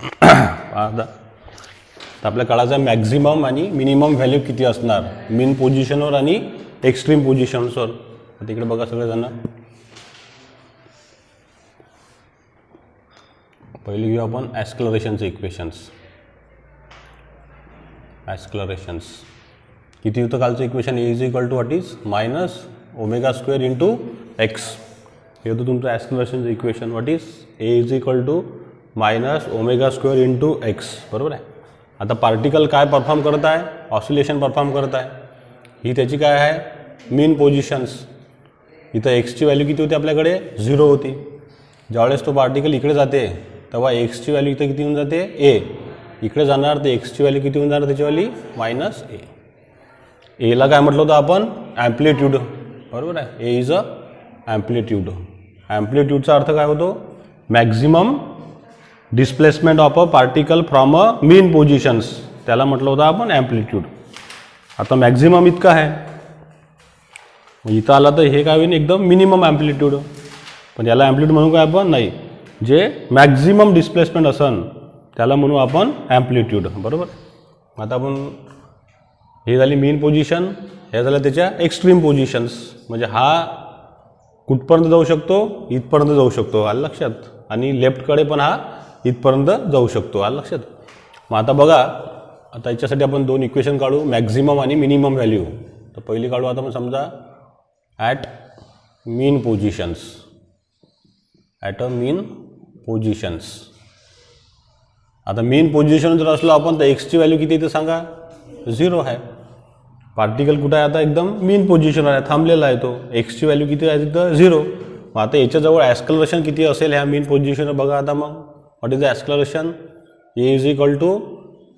आता तर आपल्या काळाचा मॅक्झिमम आणि मिनिमम व्हॅल्यू किती असणार मीन पोझिशनवर आणि एक्स्ट्रीम पोझिशन्सवर. तिकडे बघा सगळेजण. पहिले घेऊ आपण ॲस्क्लरेशनचे इक्वेशन्स. ॲस्क्लरेशन्स किती होतं कालचं equation A is equal to what is minus omega square into X. हे होतं तुमचं ॲस्क्लरेशनचं equation. What is A is equal to minus omega square into X. बरोबर आहे. आता पार्टिकल काय परफॉर्म करत आहे, ऑसिलेशन परफॉर्म करत आहे. ही त्याची काय आहे मीन पोझिशन्स. इथं एक्सची व्हॅल्यू किती होती आपल्याकडे 0 होती. ज्यावेळेस तो पार्टिकल इकडे जाते तेव्हा एक्सची व्हॅल्यू इथं किती होऊन जाते ए. इकडे जाणार तर एक्सची व्हॅल्यू किती होऊन जाणार त्याची मायनस ए. एला काय म्हटलं होतं आपण ॲम्प्लिट्यूड. बरोबर आहे. ए इज अ ॲम्प्लिट्यूड. ॲम्प्लिट्यूडचा अर्थ काय होतो maximum displacement of a particle from a mean positions. त्याला म्हटलं होतं आपण ॲम्प्लिट्यूड. आता मॅक्झिमम इतकं आहे. इथं आला तर हे काय होईल एकदम मिनिमम ॲम्प्लिट्यूड. पण याला ॲम्प्लिट्यूड म्हणू काय आपण नाही. जे मॅक्झिमम डिस्प्लेसमेंट असन त्याला म्हणू आपण ॲम्प्लिट्यूड. बरोबर. आता आपण हे झाली मीन पोझिशन. हे झालं त्याच्या एक्स्ट्रीम पोझिशन्स. म्हणजे हा कुठपर्यंत जाऊ शकतो इथपर्यंत जाऊ शकतो. आलं लक्षात. आणि लेफ्टकडे पण हा इथपर्यंत जाऊ शकतो. आलं लक्षात. मग आता बघा आता याच्यासाठी आपण 2 इक्वेशन काढू मॅक्झिमम आणि मिनिमम व्हॅल्यू. तर पहिली काढू आता मग समजा at mean positions. At a mean positions. आता मीन पोझिशन जर असलो आपण तर एक्सची व्हॅल्यू किती येते सांगा 0 आहे. पार्टिकल कुठं आहे आता एकदम मीन पोझिशनवर आहे थांबलेला आहे तो. एक्सची व्हॅल्यू किती आहे तिथं 0. मग आता याच्याजवळ ॲस्क्लरेशन किती असेल ह्या मीन पोझिशनवर बघा. आता मग what is the acceleration A is equal to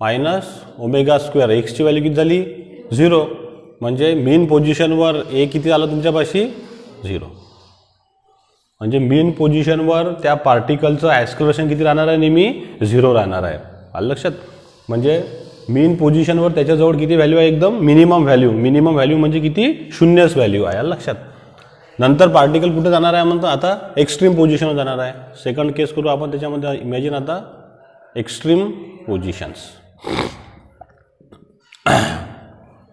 minus omega square. एक्सची व्हॅल्यू किती झाली 0. म्हणजे मीन पोझिशनवर ए किती आलं तुमच्यापाशी 0. म्हणजे मीन पोझिशनवर त्या पार्टिकलचं ॲस्क्लरेशन किती राहणार आहे नेहमी 0 राहणार आहे. आलं लक्षात. म्हणजे मीन पोझिशनवर त्याच्याजवळ किती व्हॅल्यू आहे एकदम मिनिमम व्हॅल्यू. मिनिमम व्हॅल्यू म्हणजे किती 0च व्हॅल्यू आहे. आलं लक्षात. नंतर पार्टिकल कुठे जाणार आहे म्हणतो आता एक्स्ट्रीम पोझिशनवर जाणार आहे. सेकंड केस करू आपण त्याच्यामध्ये. इमॅजिन आता एक्स्ट्रीम पोझिशन्स.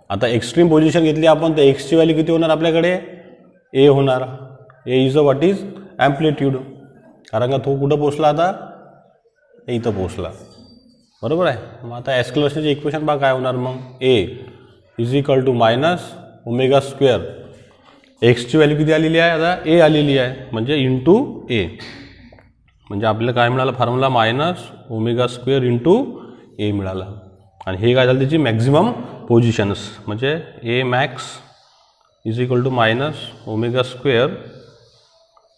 आता एक्स्ट्रीम पोझिशन घेतली आपण तर एक्सची व्हॅल्यू किती होणार आपल्याकडे ए होणार. A is a what is amplitude. कारण का तो कुठं पोचला आता इथं पोचला. बरोबर आहे. मग आता ॲस्क्लरेशनचे इक्वेशन बघा काय होणार मग A is equal to minus omega square. एक्सची व्हॅल्यू किती आलेली आहे आता ए आलेली आहे म्हणजे इंटू ए. म्हणजे आपल्याला काय मिळालं formula minus omega square into A मिळाला. आणि हे काय झालं त्याची मॅक्झिमम पोझिशन्स. म्हणजे A max is equal to minus omega square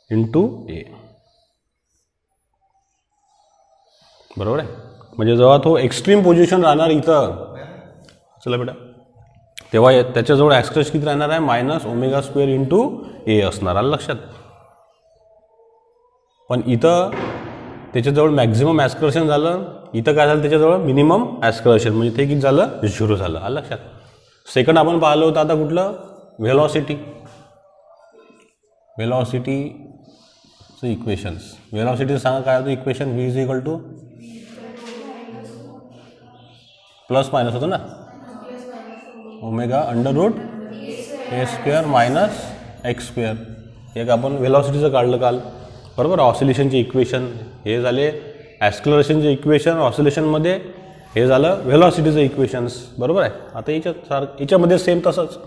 into A. बरोबर आहे. म्हणजे जेव्हा तो एक्स्ट्रीम पोझिशन राहणार इथं चला बेटा तेव्हा त्याच्याजवळ ॲस्क्लरेशन किती राहणार आहे मायनस ओमेगा स्क्वेअर इंटू ए असणार. आलं लक्षात. पण इथं त्याच्याजवळ मॅक्झिमम ॲस्क्लरेशन झालं. इथं काय झालं त्याच्याजवळ मिनिमम ॲस्क्लरेशन. म्हणजे ते किती झालं 0 झालं. आलं लक्षात. सेकंड आपण पाहिलं होतं आता कुठलं व्हेलॉसिटी. व्हेलॉसिटीचं इक्वेशन्स. व्हेलॉसिटीचं सांगा काय होतं equation V is equal two plus minus होतं ना omega under root A square minus x square. एक आपण व्हेलॉसिटीचं काढलं काल. बरोबर. ऑसिलेशनचे इक्वेशन हे झाले ॲस्क्लरेशनचे इक्वेशन ऑसिलेशनमध्ये. हे झालं व्हेलॉसिटीचं इक्वेशन्स. बरोबर आहे. आता याच्यामध्ये सेम तसंच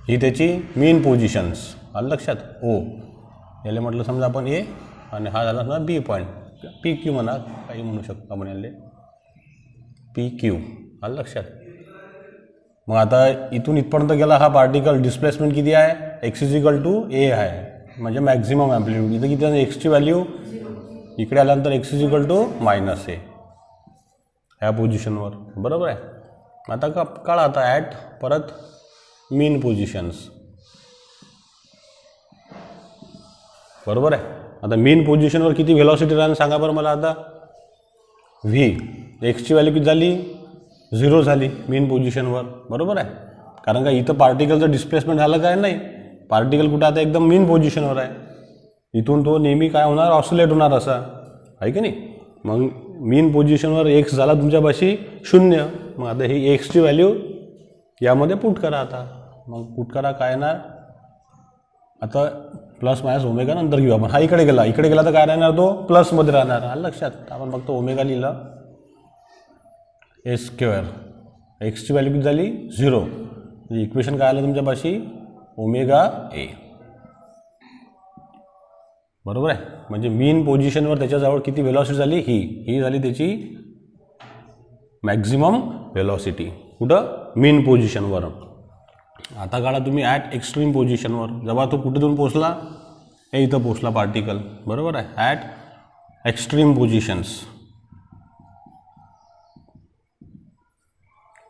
ही त्याची मीन पोझिशन्स. आलं लक्षात. ओ याला म्हटलं समजा आपण ए आणि हा झाला समजा बी पॉईंट पी क्यू म्हणा काही म्हणू शकतो आपण याला पी क्यू. आलं लक्षात. मग आता इथून इथपर्यंत गेला हा पार्टिकल डिस्प्लेसमेंट किती आहे एक्स इज इक्वल टू ए आहे. म्हणजे मॅक्झिमम ॲम्प्लिट्यूड. इथं किती आहे एक्सची व्हॅल्यू इकडे आल्यानंतर X is equal to minus A ह्या पोझिशनवर. बरोबर आहे. आता काढा आता ॲट परत मीन पोझिशन्स. बरोबर आहे. आता मीन पोझिशनवर किती व्हेलॉसिटी राहणार सांगा बरं मला आता. व्ही एक्सची व्हॅल्यू किती झाली 0 झाली मीन पोझिशनवर. बरोबर आहे. कारण का इथं पार्टिकलचं डिस्प्लेसमेंट झालं काय नाही. पार्टिकल कुठं आता एकदम मीन पोझिशनवर आहे. इथून तो नेहमी काय होणार ऑसिलेट होणार असा. आहे की नाही. मग मीन पोझिशनवर एक्स झाला तुमच्यापाशी 0. मग आता ही एक्सची व्हॅल्यू यामध्ये पुट करा. आता मग पुट करा काय येणार, आता प्लस मायनस ओमेगा नंतर घेऊ आपण. हा इकडे गेला तर काय राहणार, तो प्लसमध्ये राहणार. आलं लक्षात. आपण फक्त ओमेगा लिहिलं, ए स्क्वेअर, एक्सची व्हॅल्यू किती झाली 0. म्हणजे इक्वेशन काय आलं तुमच्यापाशी, ओमेगा ए. बरोबर आहे. म्हणजे मीन पोझिशनवर त्याच्याजवळ किती व्हेलॉसिटी झाली, ही झाली त्याची मॅक्झिमम व्हेलॉसिटी. कुठं, मीन पोझिशनवर. आता काढा तुम्ही ॲट एक्स्ट्रीम पोझिशनवर. जेव्हा तो कुठे जाऊन पोचला, हे इथं पोचला पार्टिकल. बरोबर आहे. At extreme positions.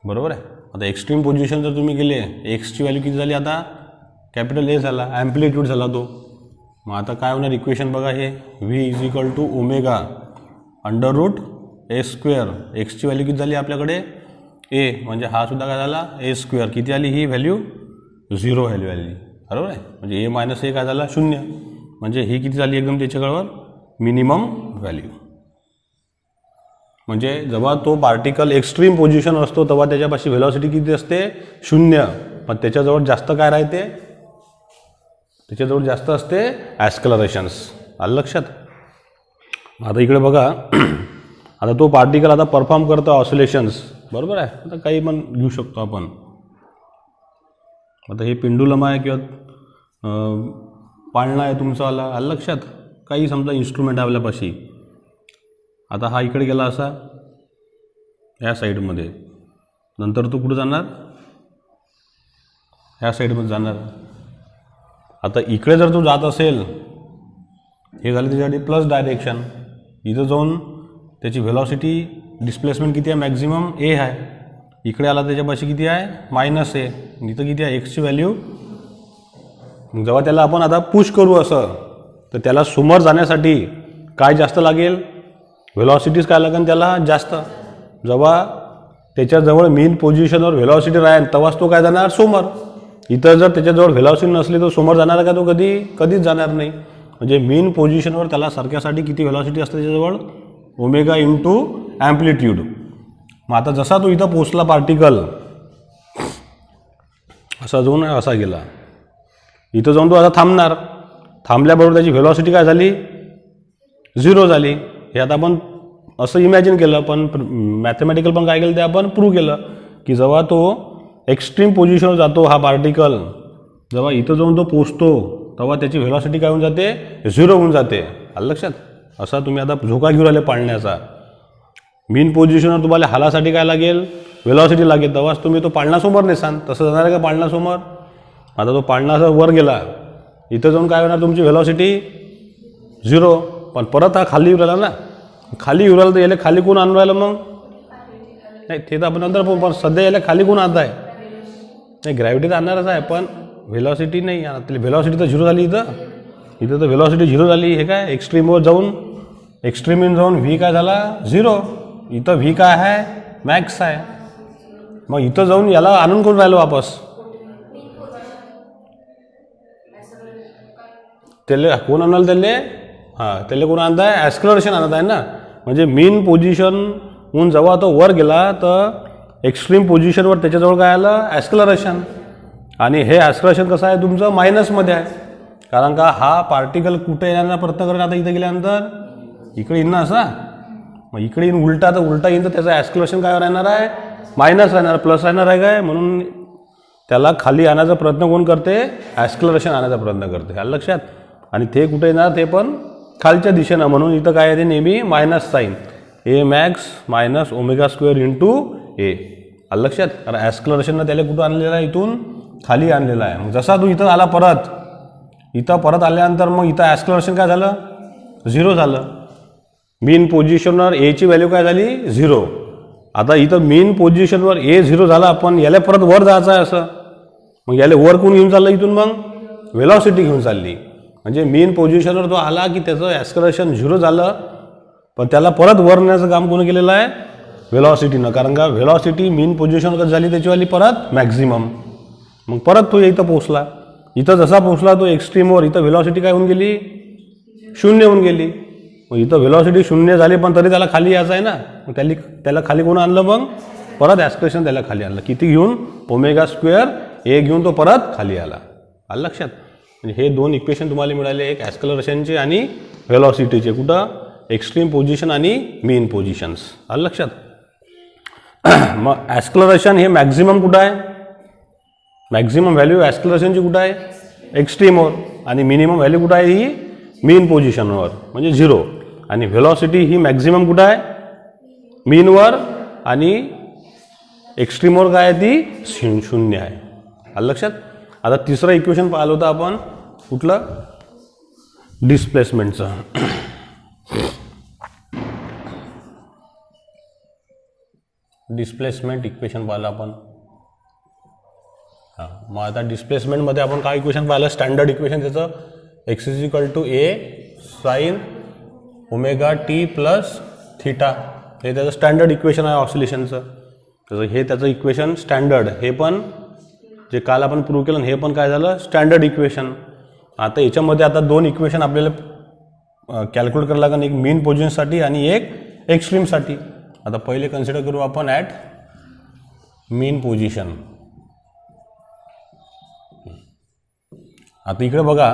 बरोबर आहे. आता एक्स्ट्रीम पोझिशन जर तुम्ही गेले, एक्सची व्हॅल्यू किती झाली आता, कॅपिटल ए झाला, ॲम्प्लिट्यूड झाला तो. मग आता काय होणार इक्वेशन बघा, हे V is equal to omega under root A square. एक्सची व्हॅल्यू किती झाली आपल्याकडे ए, म्हणजे हा सुद्धा काय झाला ए स्क्वेअर. किती आली ही व्हॅल्यू, 0 व्हॅल्यू आली. बरोबर आहे. म्हणजे ए मायनस ए काय झाला 0. म्हणजे ही किती झाली एकदम त्याच्याकडवर मिनिमम व्हॅल्यू. म्हणजे जेव्हा तो पार्टिकल एक्स्ट्रीम पोझिशन असतो तेव्हा त्याच्यापाशी व्हेलॉसिटी किती असते 0. पण त्याच्याजवळ जास्त काय राहते, त्याच्याजवळ जास्त असते ॲस्कलरेशन्स. आलं लक्षात. आता इकडे बघा, आता तो पार्टिकल आता परफॉर्म करतो ऑसिलेशन्स. बरोबर आहे. आता काही पण घेऊ शकतो आपण. आता हे पेंडुलम आहे किंवा पाळणा आहे तुमचा आला. आलं लक्षात. काही समजा इन्स्ट्रुमेंट आहे आपल्यापाशी. आता हा इकडे गेला असा ह्या साईडमध्ये, नंतर तो कुठं जाणार, ह्या साईडमध्ये जाणार. आता इकडे जर तो जात असेल, हे झाले त्याच्यासाठी प्लस डायरेक्शन. इथं जाऊन त्याची व्हेलॉसिटी डिस्प्लेसमेंट किती आहे, मॅक्झिमम ए आहे. इकडे आला त्याच्यापाशी किती आहे मायनस ए. इथं किती आहे एक्सची व्हॅल्यू. जेव्हा त्याला आपण आता पुश करू असं, तर त्याला समोर जाण्यासाठी काय जास्त लागेल, व्हेलॉसिटीज काय लागेल त्याला जास्त. जेव्हा त्याच्याजवळ मेन पोझिशनवर व्हेलॉसिटी राहील तेव्हाच तो काय जाणार समोर. इथं जर त्याच्याजवळ व्हेलॉसिटी नसली तर समोर जाणार का तो, कधीच जाणार नाही. म्हणजे मेन पोझिशनवर त्याला सारख्यासाठी किती व्हेलॉसिटी असते त्याच्याजवळ, ओमेगा इंटू ॲम्प्लिट्यूड. मग आता जसा तो इथं पोचला पार्टिकल, असा जाऊन असा गेला, इथं जाऊन तो आता थांबणार. थांबल्याबरोबर त्याची व्हेलॉसिटी काय झाली 0 झाली. हे आता आपण असं इमॅजिन केलं, पण मॅथमॅटिकल पण काय केलं ते आपण प्रूव्ह केलं की जेव्हा तो एक्स्ट्रीम पोझिशनवर जातो हा पार्टिकल, जेव्हा इथं जाऊन तो पोचतो तेव्हा त्याची व्हेलॉसिटी काय होऊन जाते 0 होऊन जाते. आलं लक्षात. असा तुम्ही आता झोका घेऊन राहिले पाळण्याचा. मीन पोझिशनवर तुम्हाला हालासाठी काय लागेल, व्हेलॉसिटी लागेल, तेव्हाच तुम्ही तो पाळणासमोर नेसाल. तसं जाणार आहे का पाळणासमोर. आता तो पाळणा असा वर गेला, इथं जाऊन काय होणार तुमची व्हेलॉसिटी 0. पण परत हा खाली येऊ राहिला ना, खाली येऊ राहिला तर याला खाली कोण आणून राहिलं मग, नाही ते तर आपण नंतर पण सध्या याला खाली कोण आणत आहे, नाही ग्रॅव्हिटी तर आणणारच आहे पण व्हेलॉसिटी नाही. व्हेलॉसिटी तर 0 झाली इथं तर व्हेलॉसिटी 0 झाली. हे काय एक्स्ट्रीमवर जाऊन, एक्स्ट्रीमवर जाऊन व्ही काय झाला 0. इथं व्ही काय आहे मॅक्स आहे. मग इथं जाऊन याला आणून कोण राहिलं वापस, त्याला कोण आणाल, त्याला कोण आणत आहे, ॲस्कलरेशन आणत आहे ना. म्हणजे मेन पोझिशनहून जेव्हा तो वर गेला तर एक्स्ट्रीम पोझिशनवर त्याच्याजवळ काय आलं ॲस्कलरेशन. आणि हे ॲस्कलरेशन कसं आहे तुमचं मायनसमध्ये आहे. कारण का हा पार्टिकल कुठे येण्याचा प्रयत्न करेल, आता इथं गेल्यानंतर इकडे येईन ना असा, मग इकडे येईन उलटा, तर उलटा येईन तर त्याचं ॲस्कलरेशन काय राहणार आहे मायनस राहणार, प्लस राहणार आहे काय. म्हणून त्याला खाली आणायचा प्रयत्न कोण करते, ॲस्कलरेशन आणायचा प्रयत्न करते. आलं लक्षात. आणि ते कुठे येणार, ते पण खालच्या दिशेनं. म्हणून इथं काय येते नेहमी minus sign, A max minus omega square into A. आलं लक्षात. कारण ॲस्कलरेशननं त्याला कुठं आणलेलं आहे, इथून खाली आणलेलं आहे. मग जसा तू इथं आला परत, इथं परत आल्यानंतर मग इथं ॲस्कलरेशन काय झालं 0 झालं. मेन पोझिशनवर एची व्हॅल्यू काय झाली 0. आता इथं मेन पोझिशनवर ए 0 झाला, पण याला परत वर जायचं आहे असं. मग याला वर कोण घेऊन चाललं इथून, मग व्हेलॉसिटी घेऊन चालली. म्हणजे मेन पोझिशनवर तो आला की त्याचं ॲस्कलरेशन 0 झालं, पण त्याला परत वर नेण्याचं काम कोणी केलेलं आहे व्हेलॉसिटीनं. कारण का व्हेलॉसिटी मेन पोझिशनवर कसं झाली त्याचीवाली परत मॅक्झिमम. मग परत तो इथं पोचला. इथं जसा पोचला तो एक्स्ट्रीमवर, इथं व्हेलॉसिटी काय होऊन गेली 0 होऊन गेली. मग इथं व्हेलॉसिटी 0 झाली पण तरी त्याला खाली यायचं आहे ना, मग त्याला खाली कोण आणलं मग परत ॲक्सलेरेशन त्याला खाली आणलं. किती घेऊन ओमेगा स्क्वेअर ए घेऊन तो परत खाली आला. आलं लक्षात. म्हणजे हे दोन इक्वेशन तुम्हाला मिळाले, एक ॲक्सलरेशनचे आणि व्हेलॉसिटीचे. कुठं एक्स्ट्रीम पोझिशन आणि मीन पोझिशन्स. आलं लक्षात. मग ॲक्सलरेशन हे मॅक्झिमम कुठं आहे, मॅक्झिमम व्हॅल्यू ॲक्सलरेशनची कुठं आहे एक्स्ट्रीमवर, आणि मिनिमम व्हॅल्यू कुठं आहे ही मीन पोझिशनवर म्हणजे 0. आणि व्हेलॉसिटी ही मॅक्झिमम कुठं आहे मीनवर आणि एक्स्ट्रीमवर काय आहे ती 0 आहे. आलं लक्षात. आता तिसरं इक्वेशन पाहिलं होतं आपण कुठलं डिस्प्लेसमेंटचं. डिस्प्लेसमेंट इक्वेशन पाहिलं आपण. हां, मग आता डिस्प्लेसमेंटमध्ये आपण काय इक्वेशन पाहिलं, स्टँडर्ड इक्वेशन त्याचं x = a sin omega T plus theta. हे त्याचं स्टँडर्ड इक्वेशन आहे ऑसिलेशनचं. तसं हे त्याचं इक्वेशन स्टँडर्ड, हे पण जे काल आपण प्रूव्ह केलं हे पण काय झालं स्टँडर्ड इक्वेशन. आता याच्यामध्ये आता दोन इक्वेशन आपल्याला कॅल्क्युलेट करायला लागेल, एक मीन पोझिशनसाठी आणि एक एक्स्ट्रीमसाठी. आता पहिले कन्सिडर करू आपण ॲट मीन पोझिशन. आता इकडे बघा,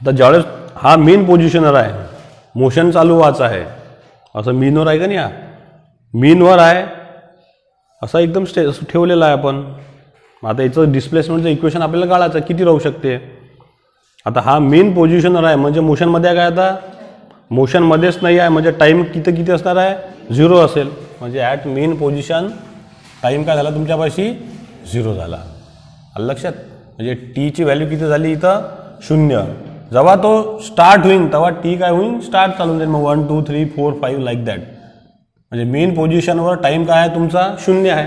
आता ज्यावेळेस हा मीन पोझिशनर आहे, मोशन चालू व्हायचं आहे, असं मीनवर आहे का नाही, हा मीनवर आहे असा एकदम ठेवलेला आहे आपण. आता याचं डिस्प्लेसमेंटचं इक्वेशन आपल्याला काढायचं किती राहू शकते. आता हा मीन पोझिशनर आहे म्हणजे मोशनमध्ये आहे काय, आता मोशनमध्येच नाही आहे म्हणजे टाईम किती असणार आहे 0 असेल. म्हणजे ॲट मीन पोझिशन टाईम काय झाला तुमच्यापाशी 0 झाला. आलं लक्षात. म्हणजे टीची व्हॅल्यू किती झाली इथं 0. जेव्हा तो स्टार्ट होईल तेव्हा टी काय होईल स्टार्ट चालून जाईल, मग 1 2 3 4 5 लाईक दॅट. म्हणजे मेन पोझिशनवर टाईम काय आहे तुमचा 0 आहे.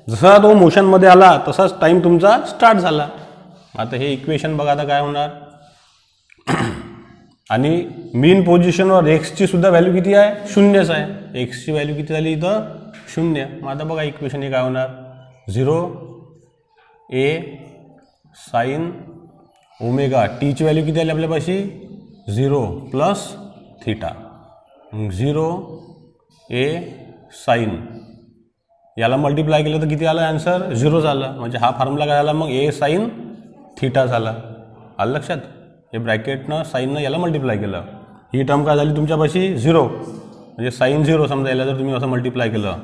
जसा तो मोशनमध्ये आला तसाच टाईम तुमचा स्टार्ट झाला. आता हे इक्वेशन बघा आता काय होणार. आणि मीन पोझिशनवर एक्सची सुद्धा व्हॅल्यू किती आहे 0च आहे. एक्सची व्हॅल्यू किती झाली इथं 0. मग आता बघा इक्वेशन हे काय होणार 0 a साइन ओमेगा टीची व्हॅल्यू किती आली आपल्यापाशी 0 प्लस थिटा. 0 a साइन याला मल्टिप्लाय केलं तर किती आलं आन्सर 0 झालं. म्हणजे हा फॉर्म्युला काय झाला मग a साइन थिटा झाला. आलं लक्षात. हे ब्रॅकेटनं साईननं याला मल्टिप्लाय केलं. ही टर्म काय झाली तुमच्यापाशी 0 म्हणजे साइन 0 समजा याला जर तुम्ही असं मल्टिप्लाय केलं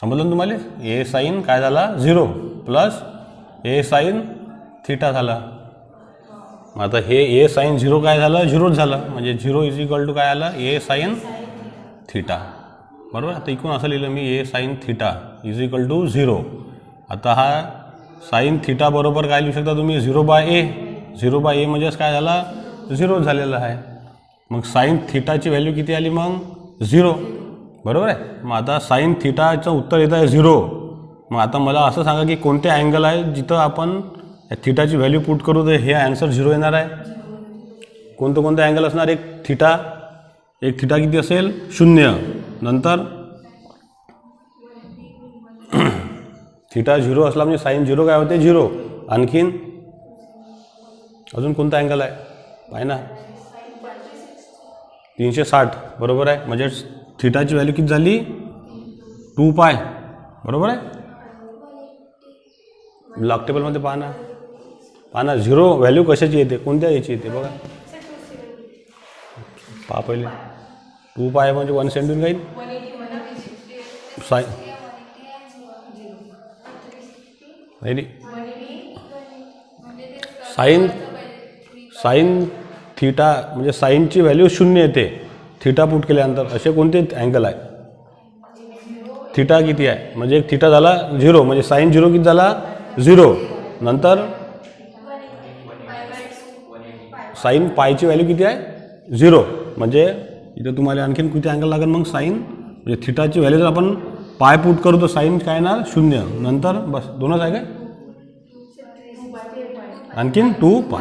समजलं ना तुम्हाला. ए साइन काय झाला 0 प्लस ए साइन थिटा झाला. मग आता हे ए साइन 0 काय झालं 0च झालं. म्हणजे 0 = काय आलं ए साइन थिटा. बरोबर. आता इकडून असं लिहिलं मी ए साइन थिटा = 0. आता हा साइन थिटा बरोबर काय लिहू शकता तुम्ही 0/a. 0/a म्हणजेच काय झाला 0 झालेला आहे. मग साइन थिटाची व्हॅल्यू किती आली मग 0. बरोबर आहे. मग आता साइन थिटाचं उत्तर येत आहे 0. मग आता मला असं सांगा की कोणते अँगल आहे जिथं आपण थिटाची व्हॅल्यू पुट करू तर हे आन्सर 0 येणार आहे. कोणते अँगल असणार. एक थिटा किती असेल 0. नंतर थिटा 0 असला म्हणजे साइन 0 काय होते 0. आणखीन अजून कोणता अँगल आहे पाय ना 360. बरोबर आहे. म्हणजे थिटाची व्हॅल्यू किती झाली 2π. बरोबर आहे. लॉग टेबलमध्ये पहा ना 0 व्हॅल्यू कशाची येते कोणत्या याची येते बघा. पहा पहिले 2π म्हणजे 1 सेंटीमीटर काही साइन थिटा म्हणजे साइनची व्हॅल्यू 0 येते थिटा पुट केल्यानंतर. असे कोणते अँगल आहे. थिटा किती आहे म्हणजे एक थिटा झाला 0 म्हणजे साइन 0 किती झाला 0. नंतर साइन पायची व्हॅल्यू किती आहे 0. म्हणजे इथे तुम्हाला आणखीन किती अँगल लागेल मग साइन म्हणजे थिटाची व्हॅल्यू जर आपण पाय पुट करू तर साइन काय येणार 0. नंतर बस दोनच आहे काय आणखीन 2π.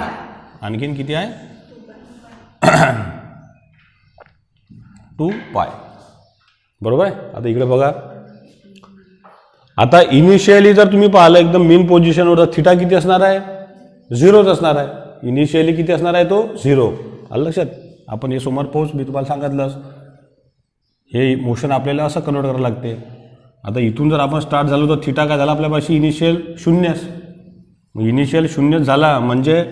आणखीन किती आहे 2π. बरोबर आहे. आता इकडे बघा. आता इनिशियली जर तुम्ही पाहिलं एकदम मीन पोझिशनवर तर थिटा किती असणार आहे 0च असणार आहे. इनिशियली किती असणार आहे तो 0. आलं लक्षात. आपण हे समोर पोहोच मी तुम्हाला सांगितलंच, हे मोशन आपल्याला असं कन्वर्ट करावं लागते. आता इथून जर आपण स्टार्ट झालो तर थिटा काय झाला आपल्यापाशी इनिशियल शून्यच. इनिशियल शून्यच झाला म्हणजे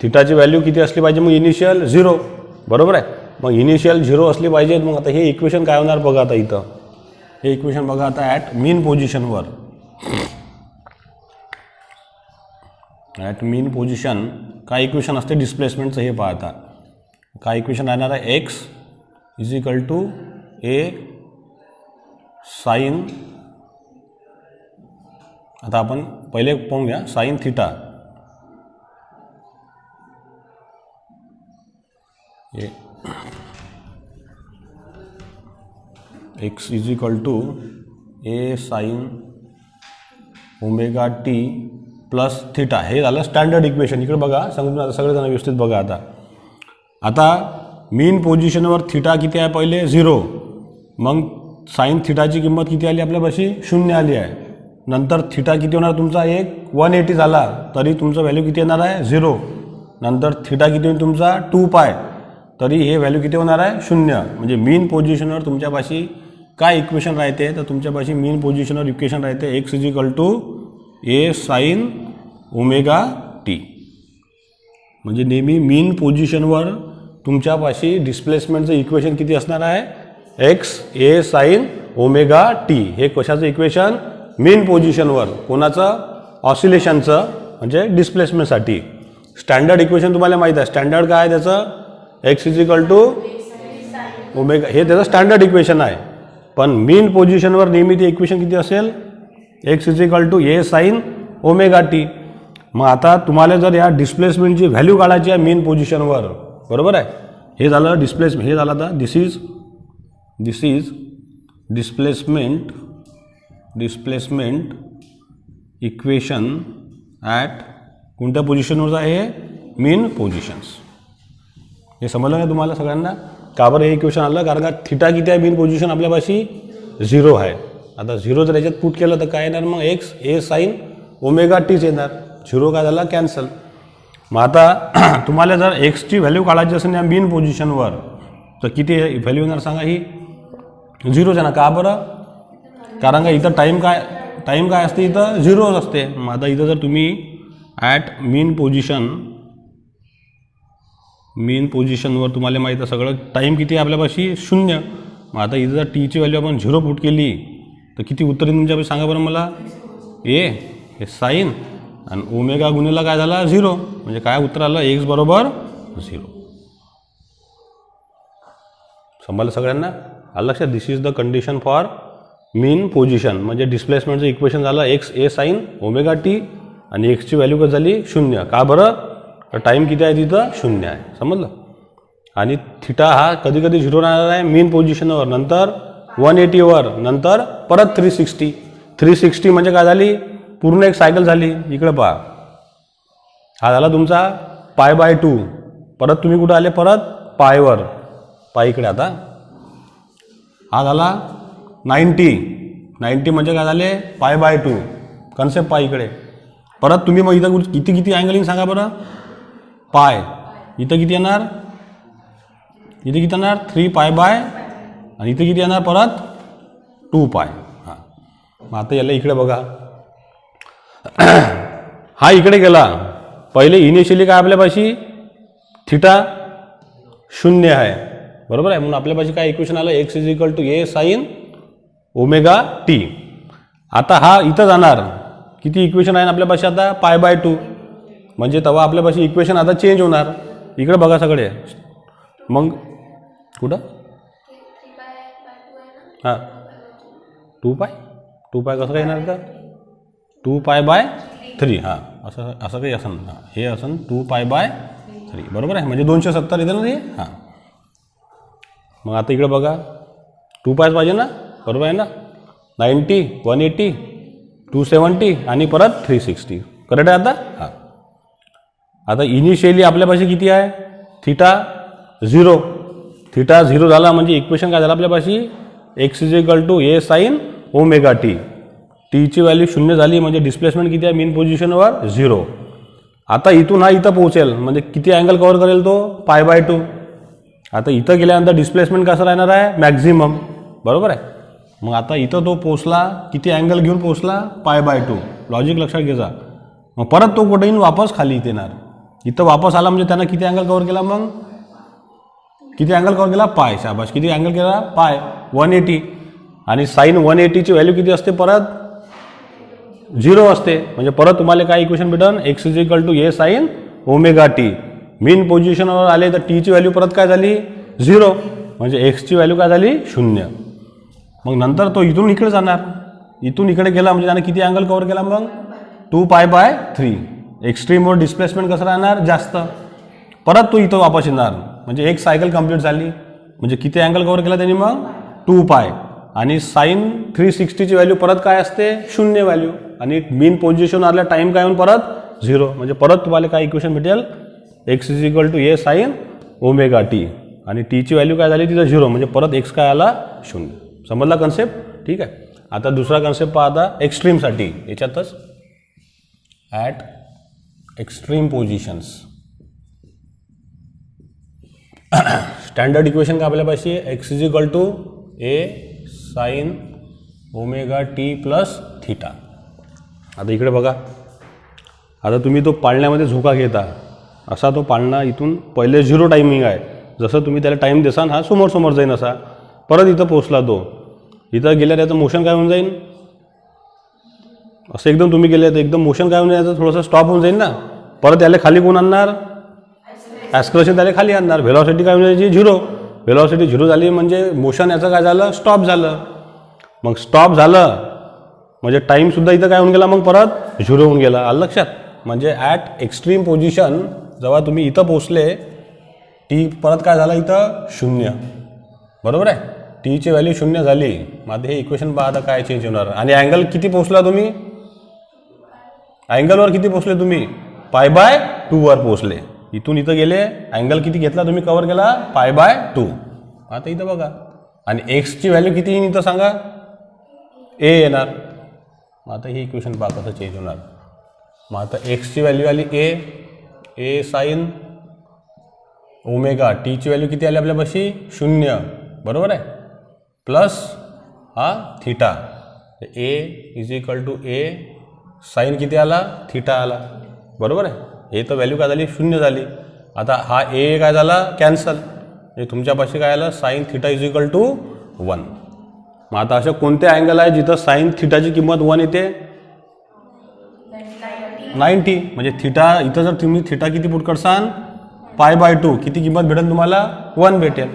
थिटाची व्हॅल्यू किती असली पाहिजे, मग इनिशियल 0, बरोबर आहे. मग इनिशियल 0 असली पाहिजे. मग आता हे इक्वेशन काय होणार बघा. आता इथं हे इक्वेशन बघा आता ॲट मीन पोझिशनवर, ॲट मीन पोझिशन काय इक्वेशन असते डिस्प्लेसमेंटचं हे पाहता. काय इक्वेशन राहणार आहे, X is equal to A sine, आता आपण पहिले पाहून घ्या sine theta, X is equal to A sine omega T plus theta. हे झालं स्टँडर्ड इक्वेशन. इकडे बघा समजून आता सगळेजण व्यवस्थित बघा. आता मीन पोझिशनवर थिटा किती आहे पहिले 0, मग साइन थिटाची किंमत किती आली आपल्यापाशी 0 आली आहे. नंतर थिटा किती होणार तुमचा 180 झाला तरी तुमचं व्हॅल्यू किती येणार आहे 0. नंतर थिटा किती होईल तुमचा 2π तरी हे व्हॅल्यू किती होणार आहे 0. म्हणजे मीन पोझिशनवर तुमच्यापाशी काय इक्वेशन राहते तर तुमच्यापाशी मीन पोझिशनवर इक्वेशन राहते X is equal to A sine omega T. म्हणजे नेहमी मीन पोझिशनवर तुमच्यापाशी डिस्प्लेसमेंटचं इक्वेशन किती असणार आहे, x A sine omega T. हे कशाचं इक्वेशन, मीन पोझिशनवर, कोणाचं, ऑसिलेशनचं, म्हणजे डिस्प्लेसमेंटसाठी. स्टँडर्ड इक्वेशन तुम्हाला माहीत आहे. स्टँडर्ड काय आहे त्याचं, X is equal to omega, हे त्याचं स्टँडर्ड इक्वेशन आहे. पण मीन पोझिशनवर नेहमी ते इक्वेशन किती असेल, X is equal to A sine omega T. मग आता तुम्हाला जर या डिस्प्लेसमेंटची व्हॅल्यू काढायची आहे मीन पोझिशनवर, बरोबर आहे. हे झालं डिस्प्लेसमेंट, हे झालं आता दिस इज डिस्प्लेसमेंट इक्वेशन ॲट कोणत्या पोझिशनवर आहे, मीन पोझिशन्स. हे समजलं ना तुम्हाला सगळ्यांना. का बरं हे इक्वेशन आलं, कारण का थिटा किती आहे मीन पोझिशन आपल्यापाशी 0 आहे. आता 0 जर याच्यात पुट केलं तर काय येणार, मग एक्स ए साइन ओमेगा टीच येणार. 0 काय झाला कॅन्सल. मग आता तुम्हाला जर एक्सची व्हॅल्यू काढायची असेल या मीन पोझिशनवर तर किती व्हॅल्यू येणार सांगा, ही 0 आहे ना. का बरं, कारण का इथं टाईम काय असते, इथं 0 असते. मग आता इथं जर तुम्ही ॲट मीन पोझिशनवर तुम्हाला माहीत आहे सगळं टाईम किती आहे आपल्यापाशी 0. मग आता इथं जर टीची व्हॅल्यू आपण 0 पुट केली तर किती उत्तर येईल तुमच्यापाशी सांगा बरं मला, हे साइन आणि ओमेगा गुणेला काय झाला 0. म्हणजे काय उत्तर आलं, एक्स बरोबर 0. समजलं सगळ्यांना, आलं लक्षात. This is the condition for mean position. म्हणजे डिस्प्लेसमेंटचं इक्वेशन झालं X A sine omega T आणि एक्सची व्हॅल्यू कशी झाली 0. का बरं, तर टाईम किती आहे तिथं 0 आहे. समजलं. आणि थिटा हा कधी कधी 0 राहणार आहे मीन पोझिशनवर, नंतर 180वर, नंतर परत 360 म्हणजे काय झाली, पूर्ण एक सायकल झाली. इकडे पहा, हा झाला तुमचा π/2. परत तुम्ही कुठं आले, परत पायवर, इकडे. आता हा झाला 90 म्हणजे काय झाले π/2 कन्सेप्ट इकडे. परत तुम्ही मग इथं किती अँगलिंग सांगा बरं, पाय. इथं किती येणार, 3π आणि इथं किती येणार परत 2π. हां, मग आता याला इकडे बघा, हा इकडे गेला. पहिले इनिशियली काय आपल्यापाशी थिटा 0 आहे, बरोबर आहे. म्हणून आपल्यापाशी काय इक्वेशन आलं, X is equal to A sine omega T. आता हा इथं जाणार, किती इक्वेशन आहे आपल्यापाशी आता π/2. म्हणजे तेव्हा आपल्यापाशी इक्वेशन आता चेंज होणार. इकडे बघा सगळे. मग कुठं, हां 2π कसं काय येणार, तर 2π/3. हां, असं काही असन, हां हे असन 2π/3, बरोबर आहे. म्हणजे 270 येतं ना हे. हां, मग आता इकडे बघा 2π पाहिजे ना, बरोबर आहे ना. 90, 180, 270 आणि परत 360, करेक्ट आहे आता. हां, आता इनिशियली आपल्यापाशी किती आहे, थिटा 0 झाला म्हणजे इक्वेशन काय झालं आपल्यापाशी, X is equal to A sine omega T. टीची व्हॅल्यू 0 झाली म्हणजे डिस्प्लेसमेंट किती आहे मीन पोझिशनवर 0. आता इथून हा इथं पोहोचेल म्हणजे किती अँगल कव्हर करेल तो π/2. आता इथं गेल्यानंतर डिस्प्लेसमेंट कसं राहणार आहे मॅक्झिमम, बरोबर आहे. मग आता इथं तो पोचला किती अँगल घेऊन पोचला π/2. लॉजिक लक्षात घ्यायचा. मग परत तो कुठे येऊन वापस खाली इथे येणार. इथं वापस आला म्हणजे त्यानं किती अँगल कव्हर केला, मग किती अँगल कव्हर केला पाय. शाबाश. किती अँगल केला पाय 180. आणि साईन 180ची व्हॅल्यू किती असते परत 0 असते. म्हणजे परत तुम्हाला काय इक्वेशन भेटन x = a sin ωt. मीन पोझिशनवर आले तर टीची व्हॅल्यू परत काय झाली 0, म्हणजे एक्सची व्हॅल्यू काय झाली 0. मग नंतर तो इथून इकडे जाणार, इथून इकडे गेला म्हणजे त्याने किती अँगल कव्हर केला मग 2π/3. एक्स्ट्रीमवर डिस्प्लेसमेंट कसं राहणार जास्त. परत तो इथं वापस येणार म्हणजे एक सायकल कंप्लीट झाली. म्हणजे किती अँगल कव्हर केला त्यांनी मग 2π. आणि साईन 360ची व्हॅल्यू परत काय असते 0 व्हॅल्यू. आणि मीन पोझिशन आल्या टाईम काय होऊन परत 0. म्हणजे परत तुम्हाला काय इक्वेशन भेटेल x = a sin ωt. आणि टीची व्हॅल्यू काय झाली तिथं 0, म्हणजे परत x काय आला 0. समजला कन्सेप्ट. ठीक आहे. आता दुसरा कन्सेप्ट पाहता एक्स्ट्रीमसाठी. याच्यातच at extreme positions. Standard equation का आपल्यापाशी x = a sin ωt + θ. आता इकडे बघा. आता तुम्ही तो पाळण्यामध्ये झोका घेता, असा तो पाळणा इथून पहिले 0 टायमिंग आहे. जसं तुम्ही त्याला टाईम देसान हा समोर समोर जाईन असा. परत इथं पोचला तो, इथं गेल्या त्याचं मोशन काय होऊन जाईल असं. एकदम तुम्ही गेले तर एकदम मोशन काय होऊन जायचं थोडंसं स्टॉप होऊन जाईल ना. परत त्याला खाली कोण आणणार ॲक्सलरेशन त्याला खाली आणणार. व्हेलॉसिटी काय होऊन जायची 0. व्हेलॉसिटी 0 झाली म्हणजे मोशन याचं काय झालं स्टॉप झालं. मग स्टॉप झालं म्हणजे टाईमसुद्धा इथं काय होऊन गेला मग परत 0 होऊन गेला. आलं लक्षात. म्हणजे ॲट एक्स्ट्रीम पोझिशन जेव्हा तुम्ही इथं पोचले टी परत काय झालं इथं 0, बरोबर आहे. टीची व्हॅल्यू 0 झाली. मग हे इक्वेशन पहा आता काय चेंज होणार. आणि अँगल किती पोचला तुम्ही, अँगलवर किती पोचले तुम्ही π/2 वर पोचले. इथून इथं गेले अँगल किती घेतला तुम्ही कव्हर केला π/2. आता इथं बघा. आणि एक्सची व्हॅल्यू किती येईन इथं सांगा a येणार. मग आता ही इक्वेशन पहा कसं चेंज होणार. मग आता एक्सची व्हॅल्यू आली a sin ω. टीची व्हॅल्यू किती आली आपल्यापाशी 0, बरोबर आहे. प्लस हा थिटा. a = a साईन किती आला थिटा आला, बरोबर आहे. हे तर व्हॅल्यू काय झाली 0 झाली. आता हा a काय झाला कॅन्सल. हे तुमच्यापाशी काय आलं साईन थिटा = 1. मग आता अशा कोणते अँगल आहे जिथं साईन थिटाची किंमत 1 येते 90. म्हणजे थिटा इथं जर तुम्ही थिटा किती पुट करसान π/2 किती किंमत भेटेल तुम्हाला 1 भेटेल.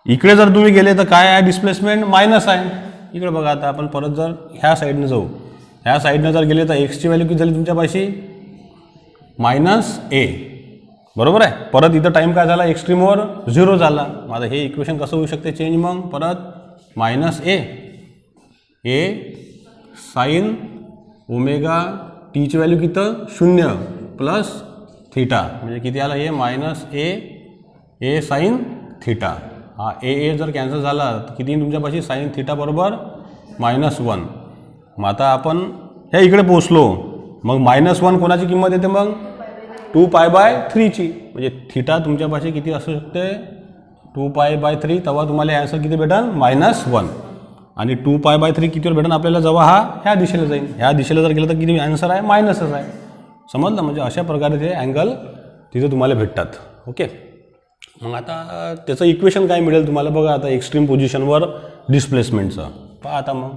इकडे जर तुम्ही गेले तर काय आहे डिस्प्लेसमेंट मायनस आहे. इकडे बघा. आता आपण परत जर ह्या साईडनं जाऊ, ह्या साईडनं जर गेले तर एक्सची व्हॅल्यू किती झाली तुमच्यापाशी -a, बरोबर आहे. परत इथं टाईम काय झाला एक्स्ट्रीमवर 0 झाला. माझं हे इक्वेशन कसं होऊ शकते चेंज मग परत -a sin ω. टीची व्हॅल्यू किती 0 प्लस थिटा म्हणजे किती आला हे -a sin थिटा. हा a जर कॅन्सल झाला तर किती तुमच्यापाशी साईन थिटा बरोबर -1. मग आता आपण ह्या इकडे पोचलो. मग -1 कोणाची किंमत येते मग 2π/3ची. म्हणजे थिटा तुमच्यापाशी किती असू शकते 2π/3. तेव्हा तुम्हाला ॲन्सर किती भेटेल -1. आणि 2π/3 कितीवर भेटेल आपल्याला जेव्हा हा ह्या दिशेला जाईल. ह्या दिशेला जर गेलं तर किती ॲन्सर आहे मायनसच आहे. समजलं. म्हणजे अशा प्रकारे ते अँगल तिथे तुम्हाला भेटतात. ओके. मग आता त्याचं इक्वेशन काय मिळेल तुम्हाला बघा. आता एक्स्ट्रीम पोझिशनवर डिस्प्लेसमेंटचं पहा. आता मग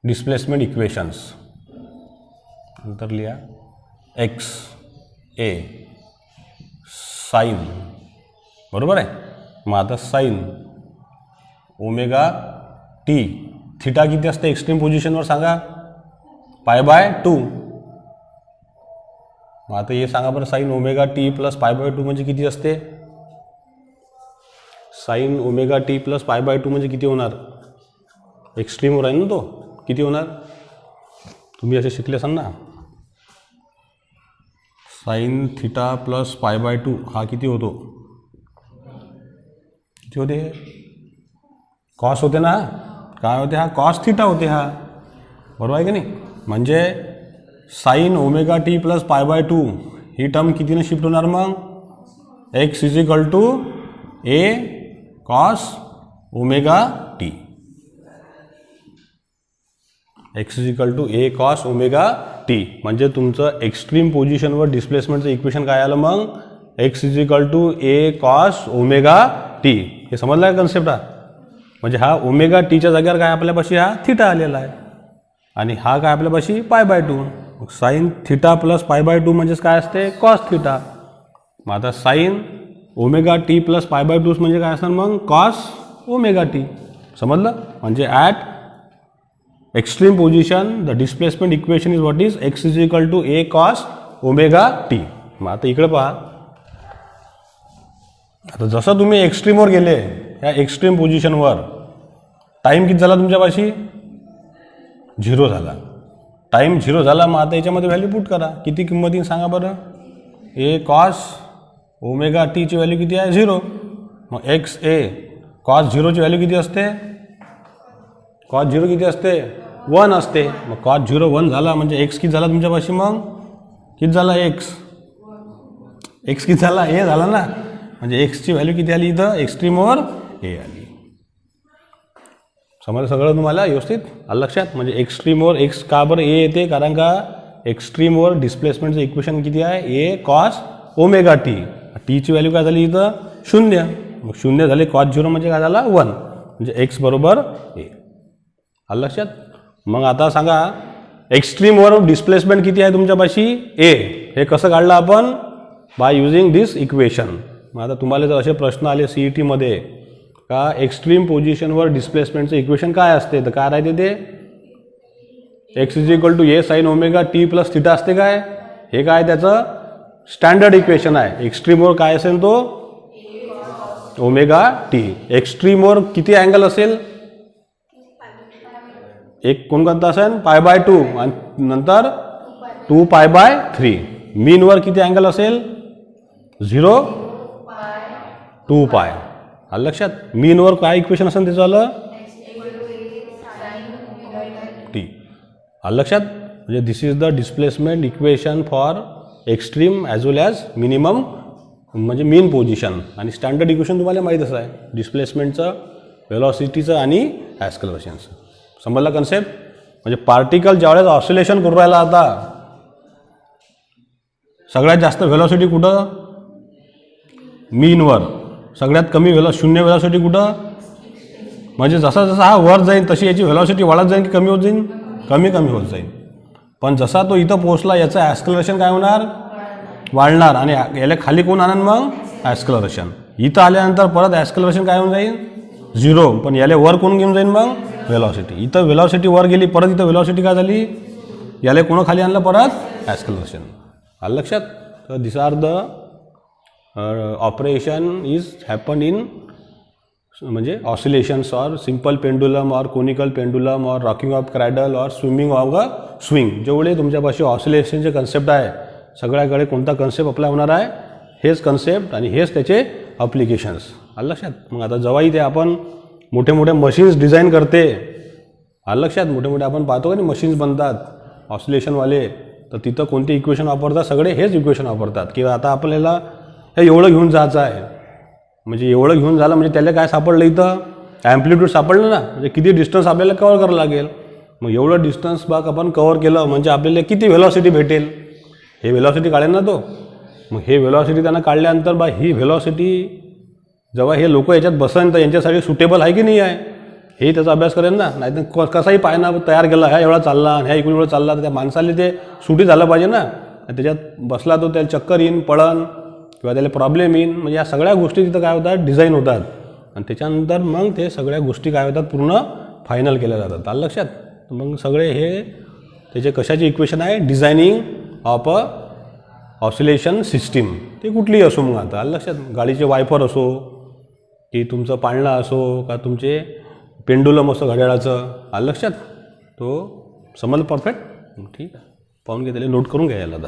डिस्प्लेसमेंट इक्वेशन्स नंतर लिहा x a साईन, बरोबर आहे. मग आता साईन ω t थिटा किती असते एक्स्ट्रीम पोझिशनवर सांगा π/2. मग आता हे सांगा बरं साईन ω t + π/2 म्हणजे किती असते. साईन ω t + π/2 म्हणजे किती होणार. एक्स्ट्रीमवर आहे ना तो. किती होणार तुम्ही असे शिकले असाल ना. साईन थिटा + π/2 हा किती होतो किती होते कॉस होते ना. काय होते हा कॉस थिटा होते हा, बरोबर आहे की नाही. म्हणजे sine omega T plus pi by 2 ही टर्म कितीने शिफ्ट होणार मग? X is equal to A cos omega T. X is equal to A cos omega T. म्हणजे तुमचं एक्स्ट्रीम पोझिशनवर डिस्प्लेसमेंटचं इक्वेशन काय आलं मग? X is equal to A cos omega T. हे समजलं का कन्सेप्ट हा? म्हणजे हा ओमेगा टीच्या जागेवर काय आपल्यापाशी हा थिटा आलेला आहे आणि हा काय आपल्यापाशी पाय बाय 2. मग sine theta plus pi by 2 म्हणजेच काय असते? Cos theta. मग आता sine omega T plus pi by 2 म्हणजे काय असणार मग? Cos omega T. समजलं? म्हणजे at extreme position the displacement equation is what is X is equal to A cos omega T. मग आता इकडे पहा, आता जसं तुम्ही एक्स्ट्रीमवर गेले या एक्स्ट्रीम पोझिशनवर टाईम किती झाला तुमच्यापाशी? 0 झाला. टाईम 0 झाला. मग आता याच्यामध्ये व्हॅल्यू पुट करा. किती किंमत येईल सांगा बरं? ए कॉस ओमेगा टीची व्हॅल्यू किती आहे? 0. मग एक्स ए कॉस 0ची व्हॅल्यू किती असते? कॉस 0 किती असते? 1 असते. मग कॉस 0 1 झाला म्हणजे एक्स किती झाला तुमच्यापाशी? मग किती झाला? एक्स किती झाला? ए झाला ना. म्हणजे एक्सची व्हॅल्यू किती आली इथं? एक्स्ट्रीमवर ए आली. समजलं सगळं तुम्हाला व्यवस्थित? आलं लक्षात? म्हणजे एक्स्ट्रीमवर एक्स का बरं ए येते? कारण का एक्स्ट्रीमवर डिस्प्लेसमेंटचं इक्वेशन किती आहे? ए कॉस ओमेगा टी. टीची व्हॅल्यू काय झाली इथं? 0. मग 0 झाले. कॉस 0 म्हणजे काय झाला? 1. म्हणजे एक्स बरोबर ए. आलं लक्षात? मग आता सांगा एक्स्ट्रीमवर डिस्प्लेसमेंट किती आहे तुमच्यापाशी? ए. हे कसं काढलं आपण? By using this equation. मग आता तुम्हाला जर असे प्रश्न आले सी ई टीमध्ये का एक्स्ट्रीम पोझिशनवर डिस्प्लेसमेंटचं इक्वेशन काय असते, तर काय राहते ते? X is equal to A sine omega T plus theta असते काय? हे काय त्याचं स्टँडर्ड इक्वेशन आहे. एक्स्ट्रीमवर काय असेल तो? Omega T. एक्स्ट्रीमवर किती अँगल असेल? एक कोणता असेल? पाय बाय 2 आणि नंतर 2 पाय बाय 3. मीनवर किती अँगल असेल? 0 2 पाय. आलं लक्षात? मीनवर काय इक्वेशन असेल त्याचं? आलं टी. आलं लक्षात? म्हणजे this is the displacement equation for extreme as well as minimum म्हणजे मीन पोझिशन. आणि स्टँडर्ड इक्वेशन तुम्हाला माहीतच आहे डिस्प्लेसमेंटचं, वेलॉसिटीचं आणि ॲक्सलरेशनचं. समजला कन्सेप्ट? म्हणजे पार्टिकल ज्यावेळेस ऑसिलेशन करू राहिला आता सगळ्यात जास्त व्हेलॉसिटी कुठं? मीनवर. सगळ्यात कमी शून्य व्हेलॉसिटी कुठं? म्हणजे जसा जसा हा वर जाईल तशी याची व्हेलॉसिटी वाढत जाईल की कमी होत जाईल? कमी कमी होत जाईल. पण जसा तो इथं पोहोचला याचं ॲक्सलरेशन काय होणार? वाढणार. आणि याला खाली कोण आणणार मग? ॲक्सलरेशन. इथं आल्यानंतर परत ॲक्सलरेशन काय होऊन जाईल? 0. पण याला वर कोण घेऊन जाईल मग? व्हेलॉसिटी. इथं व्हेलॉसिटी वर गेली, परत इथं व्हेलॉसिटी काय झाली? याला कोण खाली आणलं? परत ॲक्सलरेशन. आलं लक्षात? तर this are the operation is happen in म्हणजे oscillations or simple pendulum or conical pendulum or rocking of cradle or swimming of a swing. जेवढे तुमच्यापाशी ऑसिलेशनचे कन्सेप्ट आहे सगळ्याकडे कोणता कन्सेप्ट अप्लाय होणार आहे? हेच कन्सेप्ट आणि हेच त्याचे अप्लिकेशन्स. आलं लक्षात? मग आता जेव्हाही ते आपण मोठे मोठे मशीन्स डिझाईन करते, आलं लक्षात? मोठे मोठे आपण पाहतो का नाही मशीन्स बनतात ऑसिलेशनवाले, तर तिथं कोणते इक्वेशन वापरतात? सगळे हेच इक्वेशन वापरतात. किंवा आता आपल्याला हे एवढं घेऊन जायचं आहे, म्हणजे एवढं घेऊन झालं म्हणजे त्याला काय सापडलं? इथं ॲम्प्लिट्यूड सापडलं ना. म्हणजे किती डिस्टन्स आपल्याला कवर करावं लागेल. मग एवढं डिस्टन्स बाग आपण कवर केलं म्हणजे आपल्याला किती व्हेलॉसिटी भेटेल? हे व्हेलॉसिटी काढेल ना तो. मग हे व्हेलॉसिटी त्यांना काढल्यानंतर बा ही व्हेलॉसिटी जेव्हा हे लोक याच्यात बसन तर यांच्यासाठी सुटेबल आहे की नाही आहे हे त्याचा अभ्यास करेल ना. नाही तर कसाही पायना तयार केला, ह्या एवढा चालला ह्या इकडून एवढं चालला, तर त्या माणसाला ते सुटी झालं पाहिजे ना. त्याच्यात बसला तो त्याला चक्कर येईन, पळण किंवा त्याला प्रॉब्लेम येईन. म्हणजे या सगळ्या गोष्टी तिथं काय होतात? डिझाईन होतात. आणि त्याच्यानंतर मग ते सगळ्या गोष्टी काय होतात? पूर्ण फायनल केल्या जातात. आलं लक्षात? मग सगळे हे त्याचे कशाचे इक्वेशन आहे? Designing of a oscillation system. ते कुठलीही असो. मग आता आलं लक्षात? गाडीचे वायफर असो की तुमचं पाळणा असो का तुमचे पेंडुलम असो घड्याळाचं. आलं लक्षात? तो समजलं परफेक्ट? ठीक आहे. पाहून घे, त्याला नोट करून घ्यायला आता.